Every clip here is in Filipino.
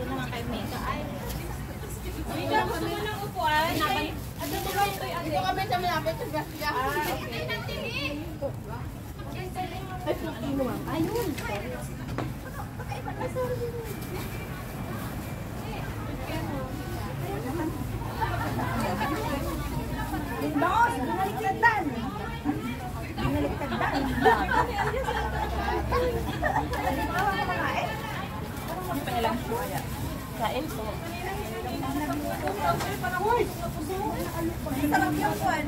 naman kay Mika. Ay, Mika, gusto mo ng upuan? Ito kami sa malapit sa Gracia. Okay. Ay, puti mo. Ayun. Boss, binaligtadan. Binaligtadan. Pailang po. Kain po. Uy! Sarap yung kuwan.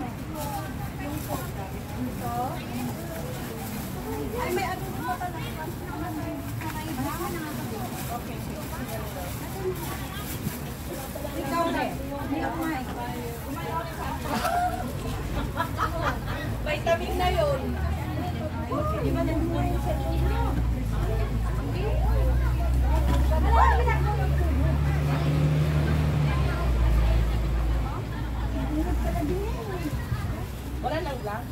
Ay, may ano mo pa na. Okay. Ikaw na eh. Hindi ako nga eh. Vitamin na yun. Di ba nabuhay siya? Wala nang glass?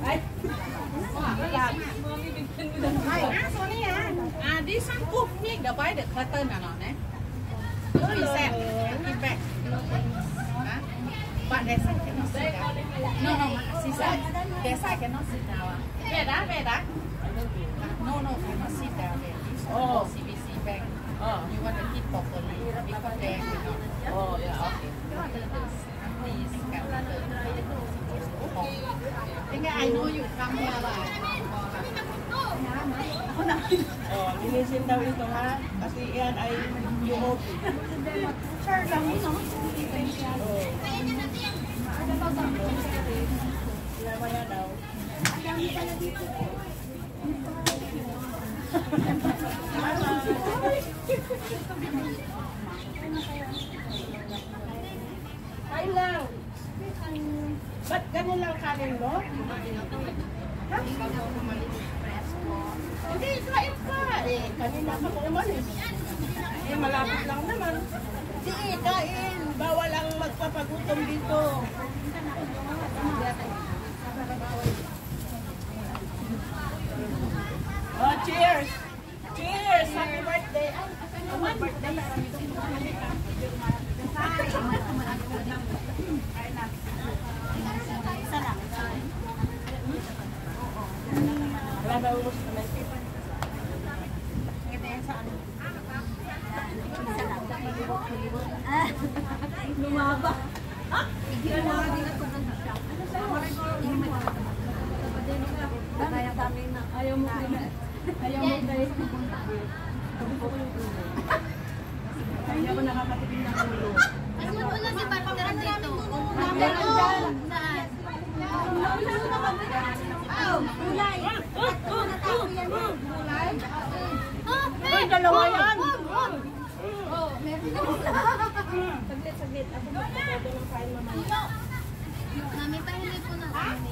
Ay! Sorry yan. This one cook me the by the curtain ano ne? Don't be sad. Keep back. But that side cannot sit down. No, this side. That side cannot sit down. Where? No, cannot sit down there. This one CBC bank. You want to keep properly because they cannot. Oh, yeah, okay. Please, I know you come here ba? Linisin daw ito ha, kasi yan ay UOP. Sure lang mo, no? Maya daw. Kain lang. Ba't ganun lang kanin mo? Hindi, kain ka. Kanina ka mo umalis. Malapit lang naman. Sige, kain. Bawal ang magpapagutom dito. Oh, cheers! Cheers! Happy birthday! Happy birthday! Wala ba ubos na may sipan? Ito yan sa ano? Lumaba. Ayaw mo kayo. Kaya ko nakakatipin ng ulo. Mas magulo si partner dito. Gulay. Gulay. Ay, dalawa yan! Saglit. Ako magpapado ng kain mamaya. Mami, pahingi po na kami.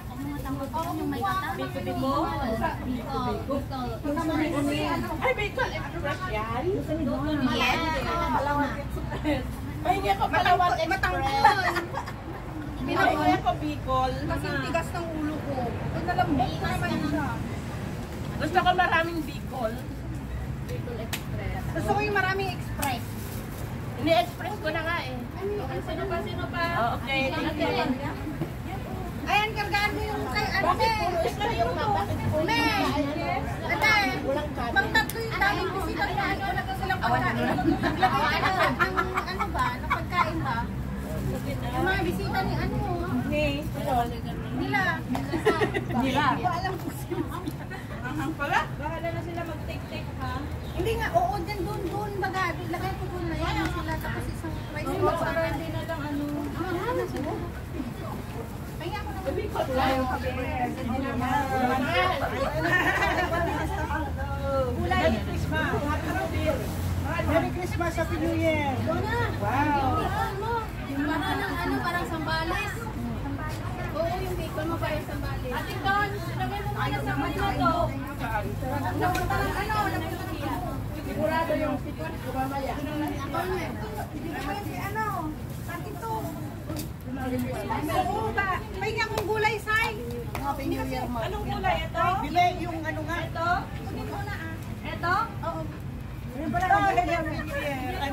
Ano matangkot ko yung may kata? Biko. Ay, Bicol Express yan? Yes. Pahingi ko Palawan Express. Pahingi ko Bicol. Kasi tigas ng ulo ko. Ay, nalambot na naman siya. Gusto ko maraming Bicol. Gusto ko yung maraming express. Ini-express ko na nga eh. Sino pa? Oh, okay. Ayan, kargaan mo yung kay ano Bakit puro isla yung bakit puro Me! Ate, walang kanin? pang tatlo yung daming bisita na ano na silang pagkain. Naglagay ka na ng ano ba, ng pagkain ba? Yung mga bisita ni ano, nila. Nila. Hindi ko alam kung sino. Ang pala? Bahala na sila mag-take ha. Hindi nga, oo, dyan doon, baga. Lagay ko doon na yan sila. Tapos isang rice box. Para hindi na lang ano. Ano sila? Kaya ako naman. Bicol lang. Merry Christmas. Happy New Year. Merry Christmas, Happy New Year. Wow. Parang sambales. Oo, yung bacon mo parang sambales. Ate Don, lagay mo muna sa muna to. Sigurado yung sikot ko mamaya. Ano? Pati to. Oo ba? Pahinga akong gulay, Sai. Happy New Year, Mark. Anong gulay? Ito? Bili yung ano nga. Ito? Ito? Oo. Yung pala Happy New Year. Ay,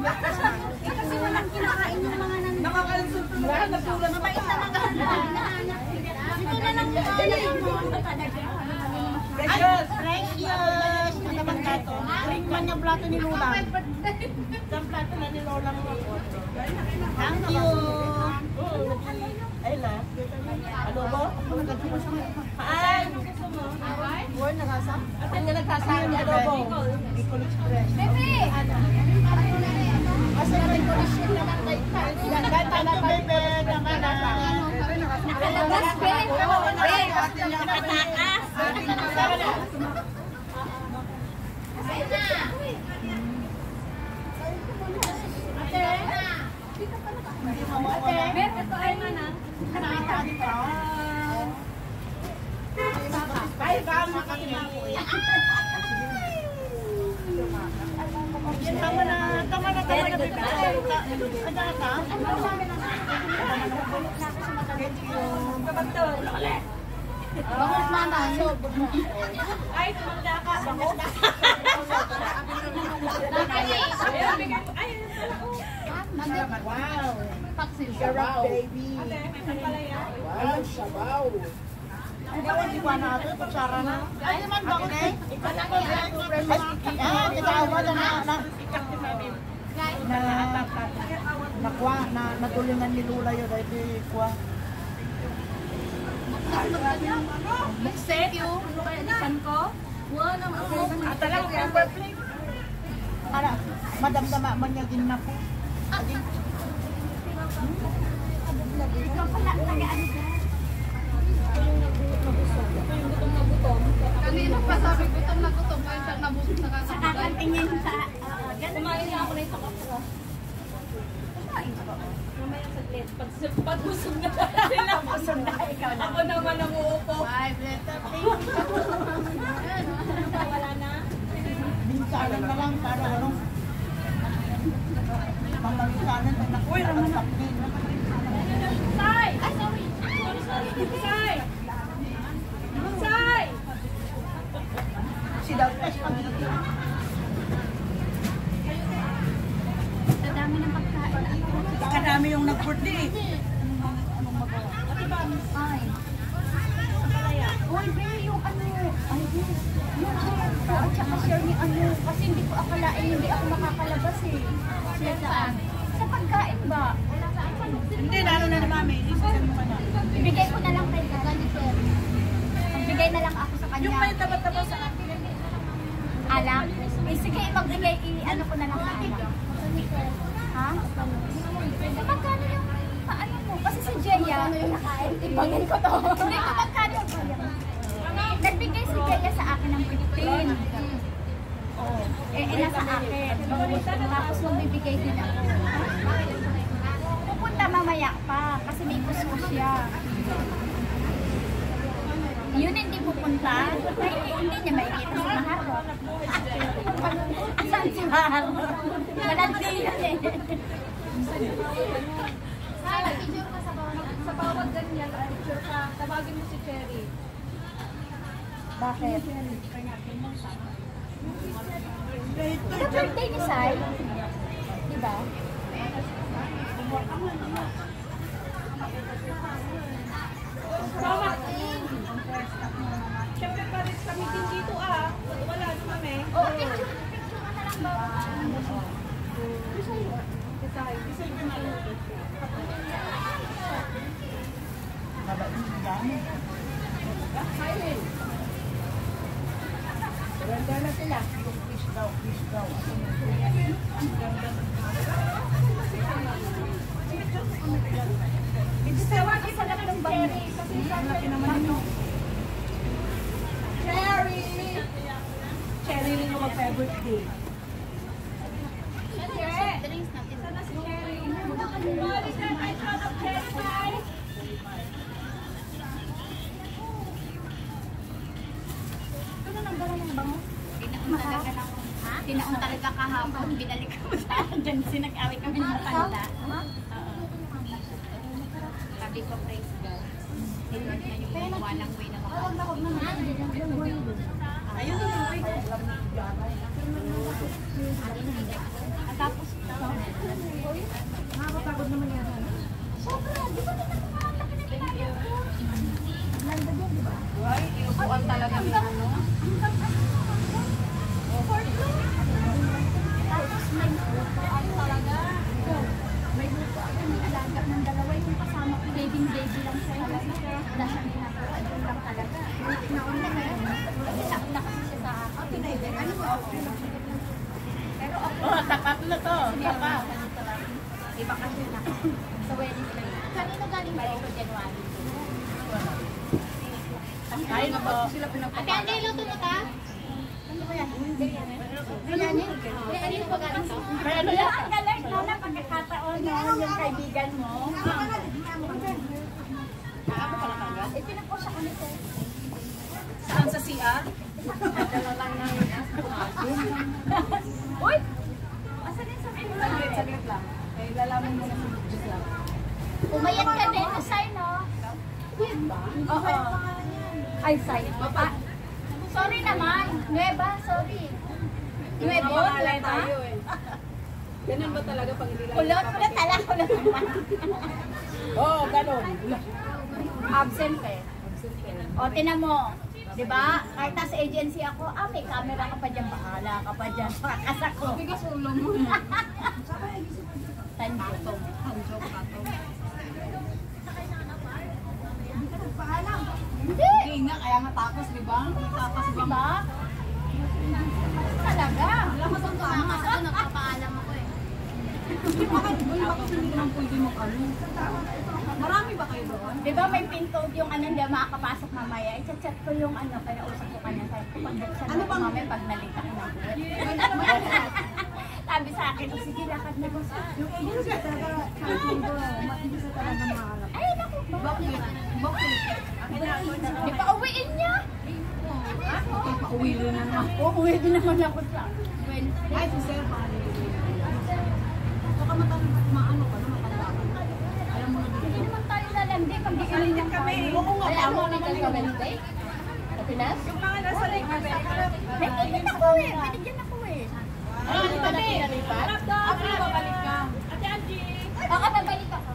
Eh, kasi walang kinakain yung mga nang... nakakalusot. Wala na pula na Mabait na mga handa. Ito na lang yung kinain mo. Precious! Precious! Ano naman ka to? Ring man yung plato ni Lola. Ang plato na ni Lola mo ako. Thank you! Ay na. Ano ba? Ay! Buwan nagasa? Ano nga nagasa? Adobo. Bicol Express. Bebe! Kasi Bicol Express naman tayo. Ganda na bebe. Nakalabas, be! Nakataas. Ber, ito ay manan. Ay, bang makakita. Yan, tama na. Tama na. Ada ka? Thank you. Bakit naman? Ay, tumanda ka. Wow. Taksil. Sarap, baby. Wow, sabaw. Ay, bawal iwan natin. Kutsara na. Ay, naman bako na eh. Kitawa na nakuha, natulingan ni Lula yun. Ay, kuha. Thank you. Edition ko. Wala naman ako. Talagang paper plate. Para, madamdama man niya din na po. Ikaw pala, tagaan ka. Kanina pa sabi gutom na gutom. Kaya siyang nabusog na kakabigay. Sa kakantingin sa... Kumain na ako na ito kapro. Kumain na ba? Mamaya saglit. Pag busog na sila, busog na ikaw na. Ako naman ang uupo. Ay, better thing. Wala na. Minsanan na lang para ano. Mamangisanan na nakuha. Uy, naman sakit. Sai! Ay, sorry. Sai! Sai! Si Daltas pag-ibig. Sa dami ng pagkain. Kadami yung nag-birthday. Ay. Uy, be, yung ano, ay, yung ko at saka share ni ano, kasi hindi ko akalain, hindi ako makakalabas eh. Share saan? Sa pagkain ba? Hindi, lalo na ni Mami. Isisan mo ka na. Ibigay ko na lang kay Ganiter. Magbigay na lang ako sa kanya. Yung may taba-taba sa akin. Alak? Eh, sige, magbigay, ano ko na lang sa alak. Ha? Eh, magkano yung paano mo? Kasi si Jaya, ibangin ko to. Hindi ko magkano yung nagbigay si Jaya sa akin ng 15. Oh. Nasa akin. Tapos magbibigay din ako. Pupunta mamaya pa, kasi may kuskus siya. Yun hindi pupunta, ay, hindi niya makikita si Maharo. Asan si Maharo? Malandi yun eh. Picture ka sa bawat ganyan. Picture ka. Tawagin mo si Cherry. Bakit? Ito birthday ni Sai. Diba? Mama! Siyempre pa rin kami din dito ah. Wala na kami. Oh, picture ka na lang ba? Ganda na sila. Fish daw, fish daw. Tawagin sa lang ng Cherry. Kasi laki naman yun. Cherry! Cherry rin yung mag-birthday. Drinks natin. Sana si Cherry. Balik na ay shot of Cherry pie. Ano nang gano'n ng bango? Tinaon talaga kahapon. Binalik ko sa akin dyan. Sinag-awit kami ng tanda. Oo. Sabi ko, praise God. Ito na yung walang way na Ayun na lang. tapos ito. Nakakapagod naman yan. Sobra, di ba ito nakalaki na pinaya ko? Nanda din, di ba? Ay, inupuan talaga ni ano. Tapos may ano talaga. May lupa ako ng alaga ng dalawa yung kasama ko. Baby lang siya. Wala siyang ginagawa. Doon lang talaga. Nauna na yun. Nauna kasi siya sa akin. Ano ba? Pero ako. Oh, tapat na to. Tapat. Iba kasi na. Sa wedding lang. Kanino galing ba ito January? Kain na po. Ate, Ate, luto mo ka? Ano ba yan? Biryani? Biryani po galing to? May ano yan? Ang galing mo na pagkakataon mo yung kaibigan mo. Ipinapo siya kami ko. Saan sa CR? Uy! Asan din sa pinula? Saglit lang. Eh, lalaman mo na sa video lang. Umayat ka din na sign, no? Oo. Ay, sign. Sorry naman. Nueva, sorry. Nuevo, Nueva. Ganun ba talaga pag hindi lang? Kulot talaga, kulot naman. Oo, ganun. Absent ka eh. O, tinan mo. Diba? Kahit sa agency ako, may camera ka pa dyan, bahala ka pa dyan. Kakas ako. Bigas ulo mo. Tanjong. Hindi. Hindi nga, kaya nga tapos, di ba? Tapos, di ba? Diba? Talaga. Lakas ang tama. Ako, nagpapaalam ako eh. Bakit hindi naman pwede mo ano? Marami ba kayo doon? Diba may pintog yung ano, hindi makakapasok mamaya. I-chat ko yung ano, kaya usap ko kanya sa'yo. Pag-buksan Ano ko bang- mamaya pag nalita ko ng buwan. Sabi sa akin, sige, lakad na ko sa... Yung agency talaga, hindi sa talaga maharap. Ay, naku. Bakit? Bakit? Di pa uwiin niya. Pauwi rin na naman. Uuwi din naman ako sa... Ay, si Sir, paano yun? Baka maano ka na, matanda ka. Alam mo na Hindi dito. naman tayo lalandi pag di kami kami. Oo nga, Alam mo tama naman naman yung yun. Wednesday? Sa Pinas? Yung mga nasa lake kami, May ticket ako eh. Binigyan ako eh. Ay, hindi pa na pinalipat? April, babalik ka. Baka babalik ako.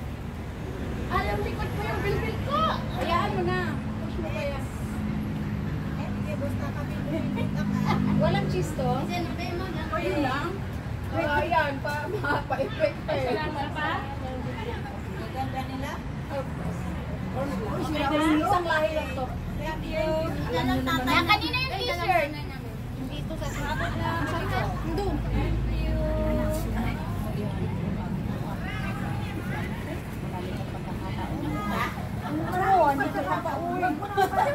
Alam, likod ko yung bilbil ko. Hayaan mo na. Push mo kaya. Walang cheese to? O, yun lang. Ayan, pa-effect eh. ganda nila. Isang lahi lang to. Kaya kanina yung t-shirt. Dito sa sabot na. Doon. Oo, dito pa pa uwi.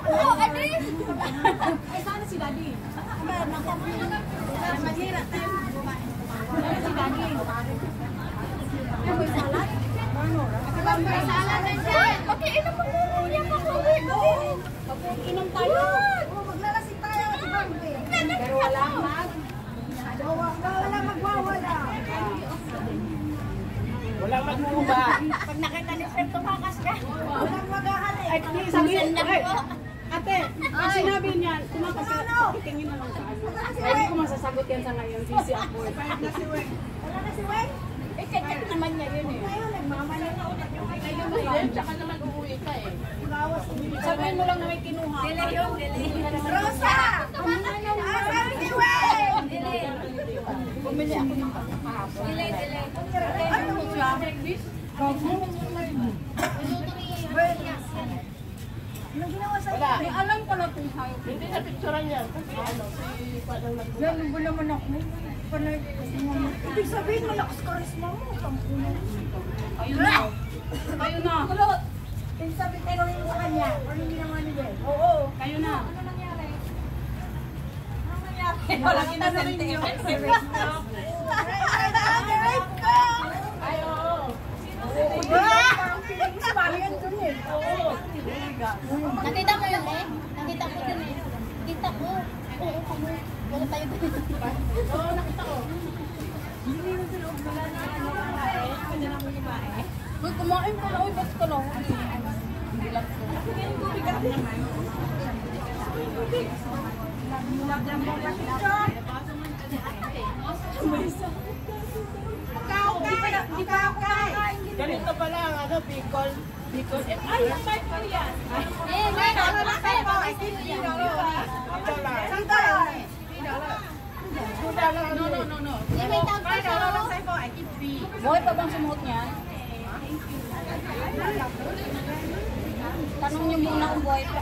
Oo, ano yun? Ay, sana si Daddy. Mahirap tayo. Sana si Daddy. May sala na dyan. Mag-iinom mo muna ako. Inom tayo. Maglalasing tayo. Pero wala mag. Wala magwawala. Walang maghuba. Pag nakita ni Sir, tumakas ka. Walang maghahalik. Ay, please, sabihin. Sandal Ay, po. ate, pag sinabi niyan, tumakas ka. Tingin na lang sa ano. Hindi ko masasagot yan sa ngayon. Busy ako. Wala na si Wen. Eh, check naman niya yun eh. Ngayon, nagmamali na ulit yung Ayun, tsaka naman uuwi ka eh. Sabihin mo lang na may kinuha. Rosa! Asan si Wen? Bumili ako ng kahapon. Ano siya? Anong ginawa sa'yo? Wala. May alam ko na kung hayop. Hindi na picturean yan. Ano, si Padang nagbuka. Lalo naman ako. Ibig sabihin, malakas karisma mo. Ayun na. Kayo na. Kulot! Ibig sabihin, tanongin mo sa kanya. Ano ginawa ni Ben? Oo, kayo na. Ano nangyari? Walang inasarin niyo. Ay, oo. Parang feeling si Mami yan dun eh. Oo. Nakita mo yun eh? Nakita ko dun eh. Kita ko. Oo, kamo. Wala tayo dun. Oo, nakita ko. Hindi mo sa loob wala na ano kakain. Pwede na mo ibae. kumain ko na. Uy, ba't ka na? Hindi lang ko. Hindi pa ako kain. Ganito pala ang ano, Bicol. Bicol. Ay, yung type ko yan. May dollar lang tayo. Saan tayo? No. May tawag pa siya. Boy pa bang sumuot niya? Tanong niyo muna kung boy pa.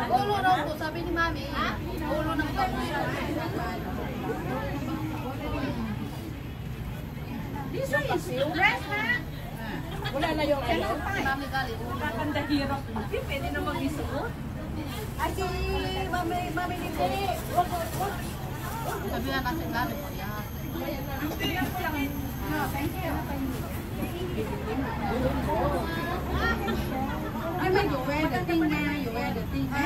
Ulo raw po, sabi ni Mami. Ulo ng baboy. Wala na yung ano. Mami gali. Kakandahirap. Pwede na mag-isuot. Ay, si Mami Nico. Sabi na natin gali. Ay, may you wear the thing na. You wear the thing na.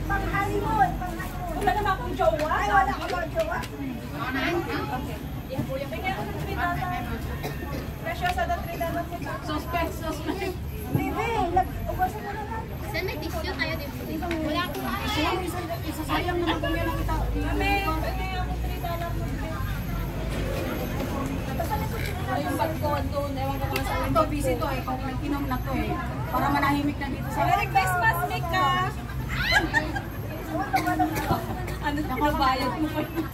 Pang-Hollywood. Wala naman akong jowa. Ay, wala akong jowa. Preciosa na 3 Suspect. Bebe, ubasan mo na lang. Saan may tissue tayo dito? Wala akong Sayang naman kung yan ang kita. Yung bag ko doon, ewan ko kung saan. Ito, busy to eh. Kung inom na to eh. Para manahimik na dito sa... Merry Christmas, Mika! Ano na pinabayad mo pa yun?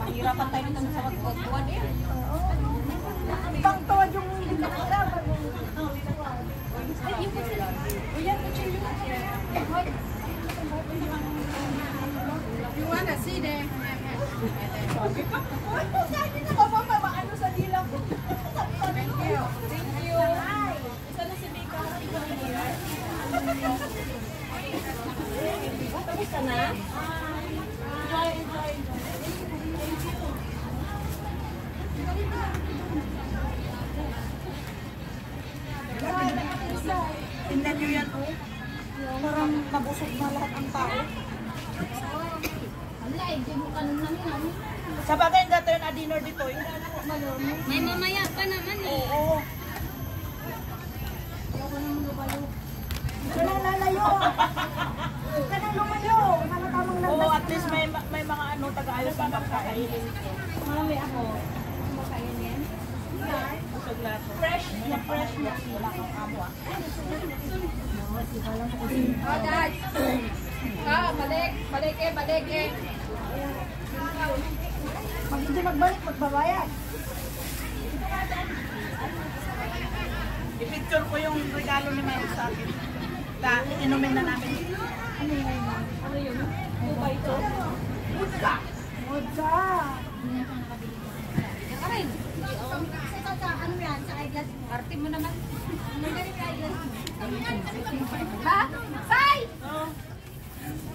Pahirapan tayo nito sa pagkukuhan eh. Pang tuwad yung nakita. You wanna see them? Sabi na ko pa maano sa dila ko. Thank you. Isa na si Mika. Tapos ka na? Enjoy. Tingnan nyo yan, oh. Parang nabusog na lahat ang tao. Wala eh, di mo kanong namin. Sa bagay, dito yun na dinner dito. May mamaya pa naman eh. Oo. Ka nang lalayo. Ka nang lumayo. Oo, at least may mga ano, taga-ayos ang pagkain. Mami, ako. Kumakainin? Busog lahat. Fresh na. Wala kang kamwa. Oh, Dad. Balik eh. Pag hindi magbalik, magbabayad. I-picture ko yung regalo ni Maya sa akin. Inumin na namin. Ano yun? Buka ito? Vodka! Aray! Ano yan? Sa eyeglass mo? Arte mo naman. Magaling ka eyeglass mo. Ha? Say!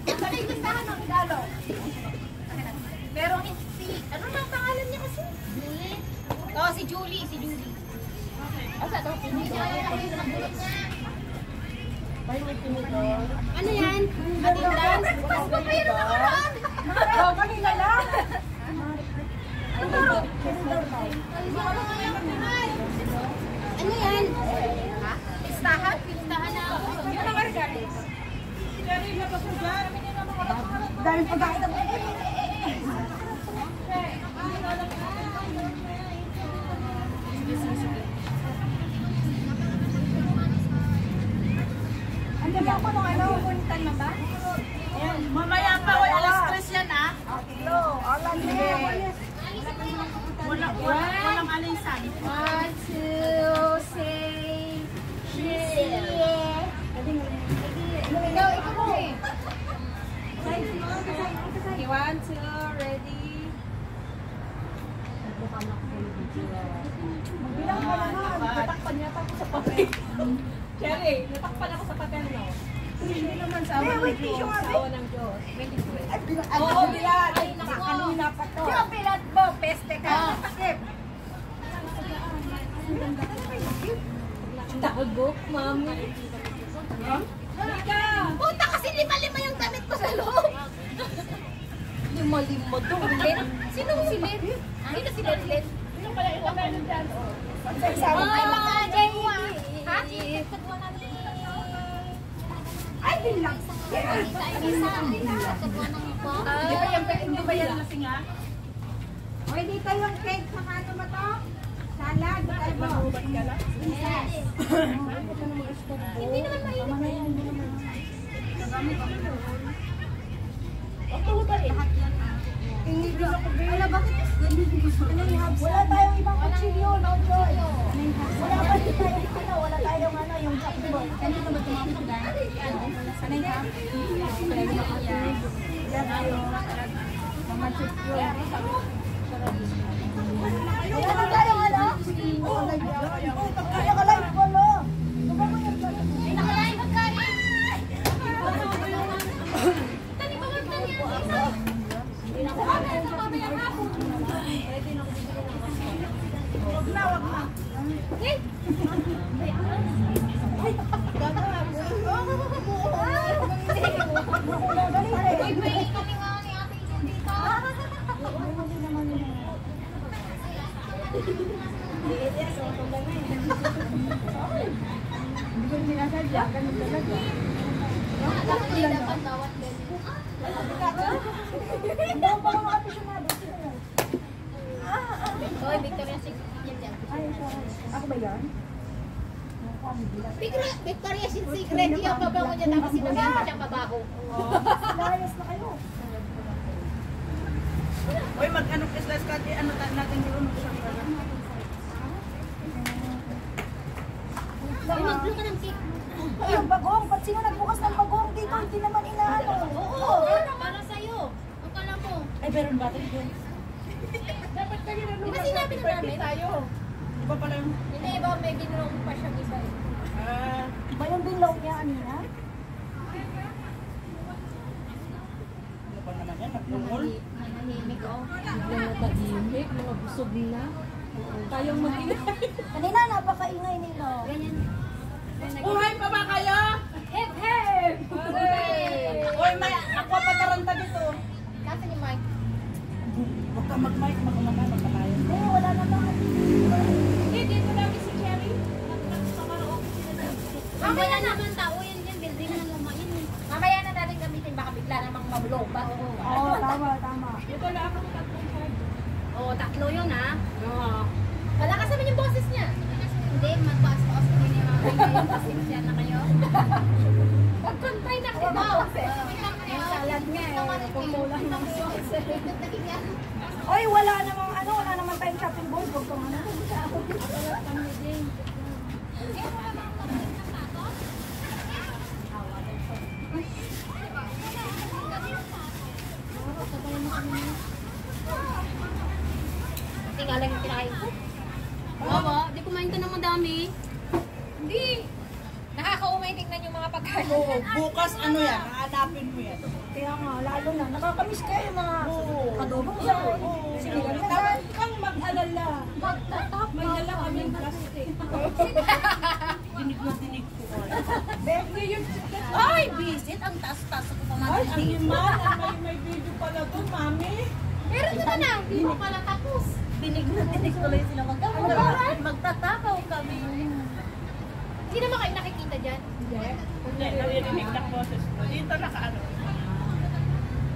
Sa listahan ng regalo. Pero ano na ang pangalan niya kasi? Julie. Oo, si Julie. Asa to? Ano yan? Adidas? Bukas pa kayo naman! Oo, kanina lang. Ano yan? Ha? Listahan? Listahan na ako. Yun ang regalo. Dari na pa po dyan. Daming pagkain na po. Ano ba ako nung ano? Puntan na ba? Mamaya pa, alas 3 yan ah. Hello, alas 3. Walang alisan. 1, 2, say, cheers. Ikaw mo eh. 1, 2, ready. Bilang ka naman. Natakpan niya ako sa papel. Cherry, natakpan ako sa papel, no? Hindi naman sa awa ng Diyos. Sa awa ng Diyos. Oo, bilat. Ay, Kanina pa to. Yung bilat mo, peste ka. Skip. Tagok, mami. Puta kasi lima-lima yung damit ko sa loob. Lima-lima to. Len? Sinong si Len? Sino si Len? Len? Sino pala yung kamay dyan? Isama Ay, ka. mga Jaya. Ha? Kadwa na ni... Ay, bilang. Isa. Kadwa ng po. Hindi ba yan lasing ha? Oy, dito yung cake sa ano mo to? Salad. Ay mo. Magubat ka lang? Yes. Hindi naman mainit. Ako ba eh? Wala, bakit? Wala tayong ibang kutsilyo, no, Joy? Wala pa din tayong ano, wala tayong ano, yung chopboard. Kanino ba tumapos na? Sanay ka? Yan tayo. Mga chipyo. Wala na tayong ano? Kaya ka live ko, no? Nakalain magkain. Tani ba magtani yan? Hindi ko sinasadya, ganun talaga. Hindi ako pa mga apisyonado. Hoy, Victoria's Secret yan. Ay, sorry. Ako ba yan? Victoria's Secret yung babango niya tapos sinagayan pa siyang babaho. Layas na kayo. Uy, mag-ano kislas ka, ano natin yung sa pala. Uy, mag-blow ka ng cake. Ay, yung bagong. Ba't sino nagbukas ng bagong dito? Hindi naman inaano. Oo, para sa'yo. Akala mo. Ay, meron ba tayo dyan? Dapat kayo na Di ba sinabi na namin? tayo. Di ba pala yung... Hindi, iba may ginulong pa siyang isa eh. Ba yung binlaw niya, Anina? Ano pa naman yan? Nagpungol? Nanahimik oh. Natahimik, mga busog na. Kayang mag-ingay. Kanina, napakaingay nila. Ganyan. Buhay pa ba kayo? Hip hip! Uy, may aqua pataranta dito. Kasi ni Mike. Huwag ka mag-mic, magkalayo. Eh, wala na ba? Hindi, dito lagi si Cherry. Mamaya naman tao yan dyan, building na lumayan. Mamaya na natin gamitin, baka bigla namang mabloba. Oo, tama, tama. Ito lang ako tatlong card. Oo, tatlo yun ha. Oo. Malakas naman yung boses niya. Hindi, magpaas-paas ko din yung mga pasensya na kayo. Pag-contry na kayo. Yung salad nga eh, pumulang ng sauce. Oy, wala namang ano, wala naman tayong shopping board. Huwag kang ano. Hindi nga lang yung kinain ko. Oo, di kumain ka ng madami. Hindi. Nakakaumay tingnan yung mga pagkain. Oo, bukas ano yan? Hahanapin mo yan. Kaya nga, lalo na. Nakakamiss kayo yung mga Oo. adobong yan. Sige lang yan. Kang mag-alala. Magtatap. May dala kaming plastic. Dinig na dinig ko. Becky, yung Ay, visit. Ang taas-taas ako Ay, pamatayin. hindi man. May video pala doon, mami. Meron naman na. Hindi mo pala tapos. dinig na dinig tuloy sila magkakaroon. Magtatakaw kami. Hindi naman kayo nakikita dyan. Hindi, naririnig ng boses ko. Dito nakaano.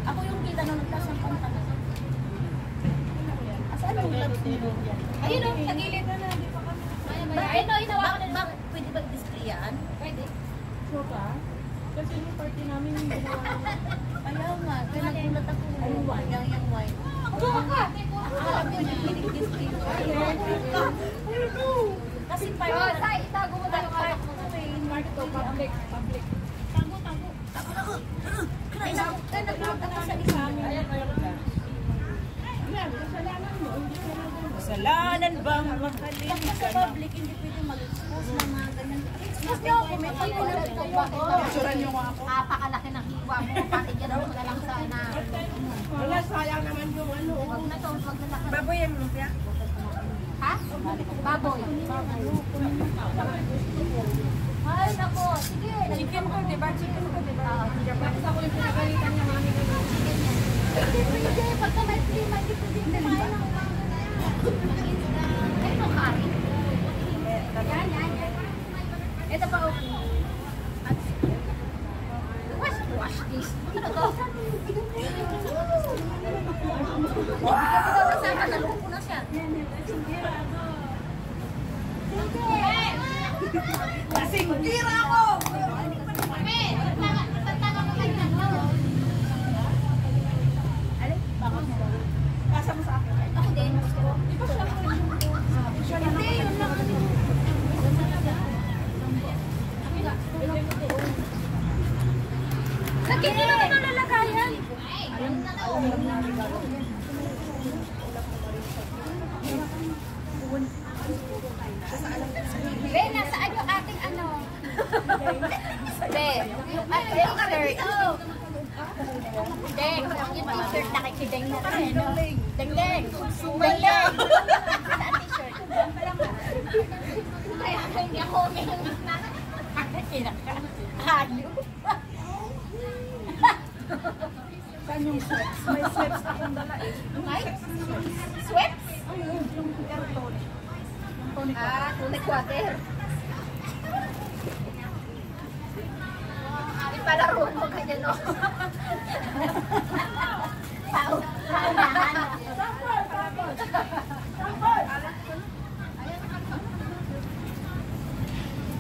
Ako yung kita nung nagtaas ng pantalan. Saan yung gloves nilo? Ayun o, sa gilid na di pa kami. Ayun o, hinawakan na naman. Pwede ba i-display yan? Pwede. Sure ka? Kasi yung party namin yung ginawa namin. Ayaw nga, kaya nagulat ako. Yung wine. Buka ka. Alam ko yung display. Kasi Oh, parang sa itago mo na yung anak mo. Public. ay nagulat ako sa isa. Kasalanan bang Kasi makalim sa ka na? public, hindi pwede mag-expose ng mga ganyan. Expose niyo ako, may pag-ulat kayo. Picturean niyo nga ako. Napakalaki ng hiwa mo. Pati dyan mo na lang sana. Wala, sayang naman yung ano. Huwag na to, huwag na lang. Baboy yung lumpia. Ha? Baboy. Ay, nako. Sige. Chicken ko, di ba? Chicken ko, di ba? Bakit ako yung pinagalitan niya, mami ko ng chicken yan? Hindi, pagka may klima, hindi ko din kumain ng ay, no, kari. Yan. Ito pa, okay. Wash this. Ano to? Kasama, naluko na siya. Nasinggira ako! Pasa mo sa akin. Ako din. Lagyan nyo naman ang lalagayan. Ben, nasaan yung ating ano? Ben, yung ating shirt. Deng, yung t-shirt na kay Deng na kami, no? Deng. Saan t-shirt? Kaya hindi ako umihingi na. Hayop. Saan yung sweats? May sweats akong dala eh. Ay? Sweats? Yung karton. Tunic water. Ipalaro mo kanya, no? Paunahan.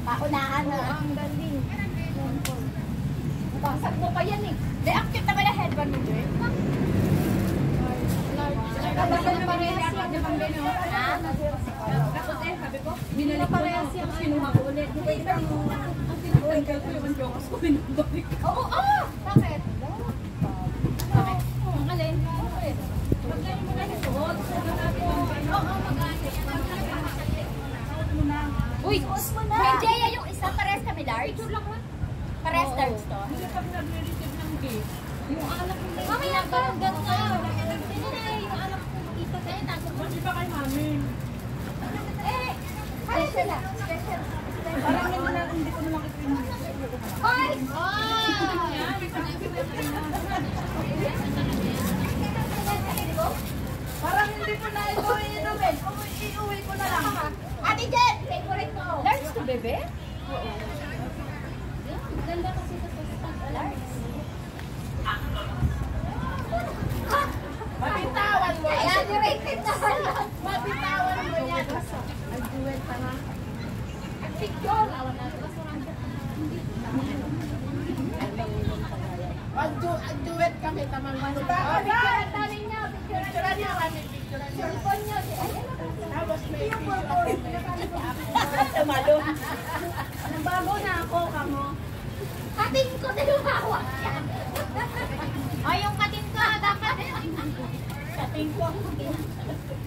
Paunahan na. Ang galing. Basag mo pa yan eh. Di, ang cute naman ang headband mo, Joy. Kapag na parehas yan, di ba, Beno? Ha? Tapos sabi ko, binalik ko na tapos kinuha ko ulit. Wait lang mo. Ang ko yung jokes ko, binabalik ko. Oo, bakit? Bakit? Ang alin? Bakit? Pagkain mo na yung suot. Oo, uy, kay Jeya yung isa, pares kami large. Pares large to. Hindi pag nag-receive ng gift. Yung alam ko na. Mami, nagkaragdan ka. Sino na yung alam ko makita tayo, nasa Di ba kay mami? special lang. Special. Parang hindi ko na makita yung Hoy! parang hindi ko na ito iinumin. Iuwi ko na lang. Ate Jen, favorite ko. Large to, bebe? Oo. Ganda kasi sa large. Mabitawan mo. Kaya rated na pala. Mabitawan mo yan. Nag-duet pa nga. Ang picture. Mag-duet kami, tamang ano ba? Picture namin niya. Picturean niya kami, picturean niya. Cellphone niya. Tapos may picture. Tumalo. Nagbago na ako, kamo. Katin ko na yung hawak yan. O, yung katin ko, dapat. Katin ko.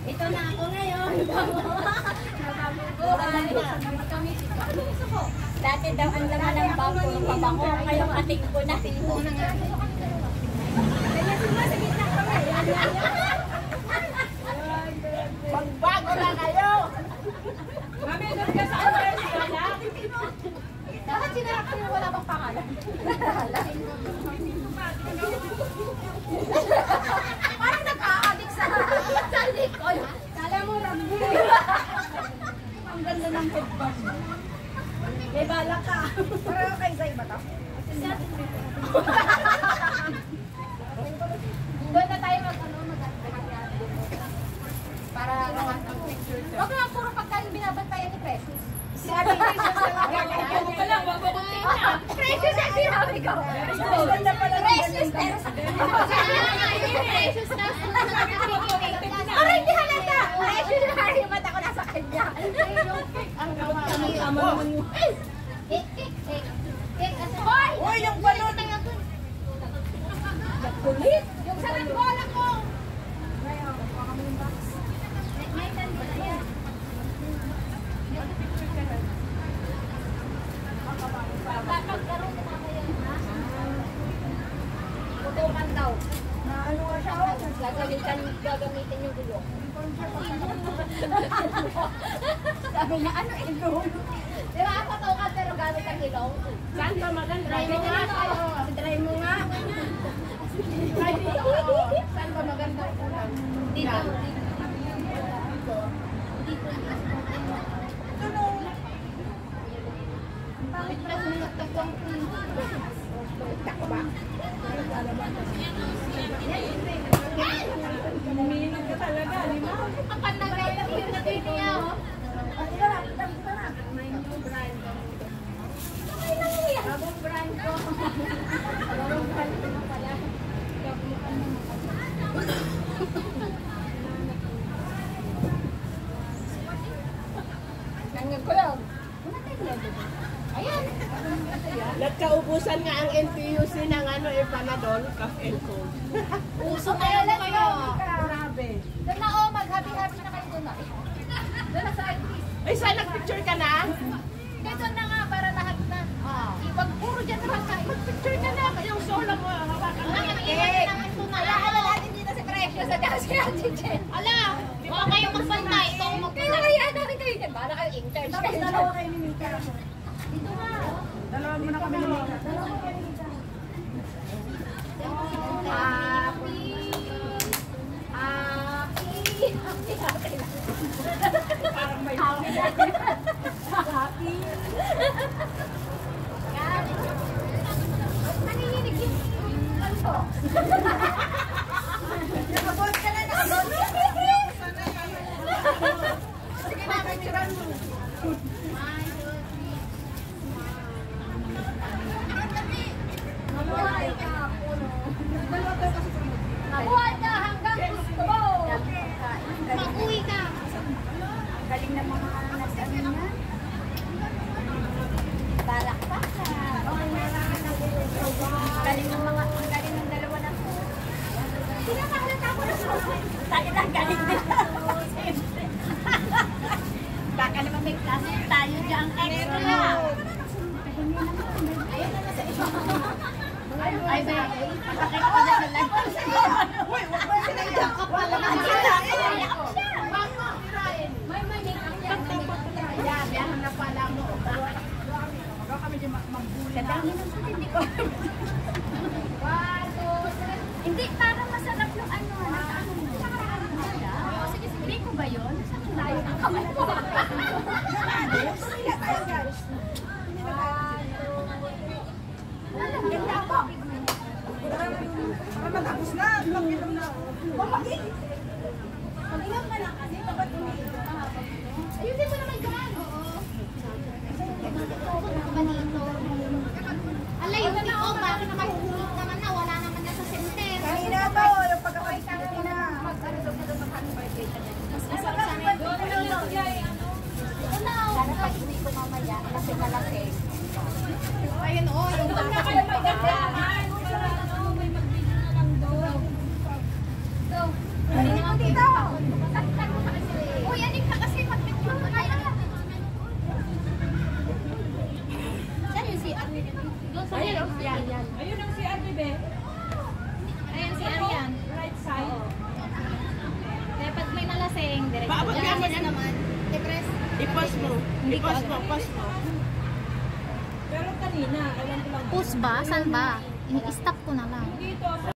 Ito na ako ngayon. Dati daw ang laman ng bago yung pabango. Ngayong katin ko na. Ito na nga. Kaya sumasagit na kami. Magbago na kayo! Mami, doon ka sa umbrella. Dapat sinarap ko yung wala bang pangalan. Parang nag-a-addict sa likod. Kala mo, Rambo. Ang ganda ng headband. May bala ka. Parang kay Zay ba to? Doon na tayo para lahat ng picture. Huwag lang puro pagkain binabantayan ni Precious. Si Ate Precious na lang. Ikaw ka lang, wag mo kong tingnan. Precious ang sinabi ko. Ang ganda pala ng Precious pero sa Precious na. Aray, hindi halata. Precious na hari yung mata ko nasa kanya. Ang tama naman yung... Hoy! Uy, yung balon! Kulit! Yung sa nagbola ko! Magkaroon na ako yan, ha? Tutukan daw. Na ano nga siya? Gagamitin yung gulo. Sabi niya, ano ito? Di ba, totoo ka pero gamit ang ilong? Saan ba maganda? Try mo nga. Try mo nga. Try dito. Saan ba maganda ang ulam? Dito. Bakit na sinagtagwang Umiinom ka talaga, di ba? Ang panagay ng yun na din niya, oh. Bagong brand ko. Bagong brand ko pala. Nangyag ko lang. Ayan. Nagkaubusan nga ang NTUC ng Panadol, cough and cold. Uso kaya lang kayo. Grabe. Doon na, oh, mag-happy-happy na kayo doon. Doon na sa artist. Ay, saan nag-picture ka na? Dito na nga, para lahat na. Iwag puro dyan naman kayo. Picture ka na, yung solo mo, hawakan mo. Ala natin dito si Precious at si Ate Jen. Ala, huwag kayong magbantay. Ito ang magbantay. Kaya natin kayo dyan. Para kayo in-charge. Tapos dalawa kayo ni Mika. Dito na. Dalawa mo na kami ni Mika. Dalawa kayo ni Mika. Happy. Parang may Happy. Yan. Nanginginig yung kalpo. Nakabot ka na, nakabot. Sige na, picturean mo. Mabuhay ka, puno. Mabuhay ka hanggang gusto mo. Mag-uwi ka. Galing ng mga nag-ano na. Balakpak ka. Galing ng mga, galing ng dalawa na. Pinakahalata ko na sa tayo lang galing din. Baka naman may klase tayo dyan extra. Ayun na sa iba. Ay, babe. Pakita ko na sa live. Uy, wag ba sila yung ka pala? May make-up yan. Yan, yan na pala mo. Kadangin ang hindi ko. Hindi, parang masarap yung ano. Sige, sige ko ba yun? Saan layo ng kamay ko? Ganda ko. matapos na. Inom na. Mag-inom ka lang kasi dapat Ayusin mo naman dyan. Manito. Alay, yung tiko, bakit naman hulog naman na, wala naman na sa center. kanina to, yung pagkakait kanina. Sana pag uwi ko mamaya, kasi malaki. Ayun, oh, yung Uy, anik ka kasi mag-picture mo tayo. Saan yung CR? Ayun, yan. Ayun ang si Ate Be. Ayan, CR yan. Right side. Kaya pag may nalasing, diretso. Baabot ka mo yan. naman. I-press. I-pause mo. I-pause mo. Pero kanina, alam ko lang. Push ba? Saan ba? I-stop ko na lang. Dito,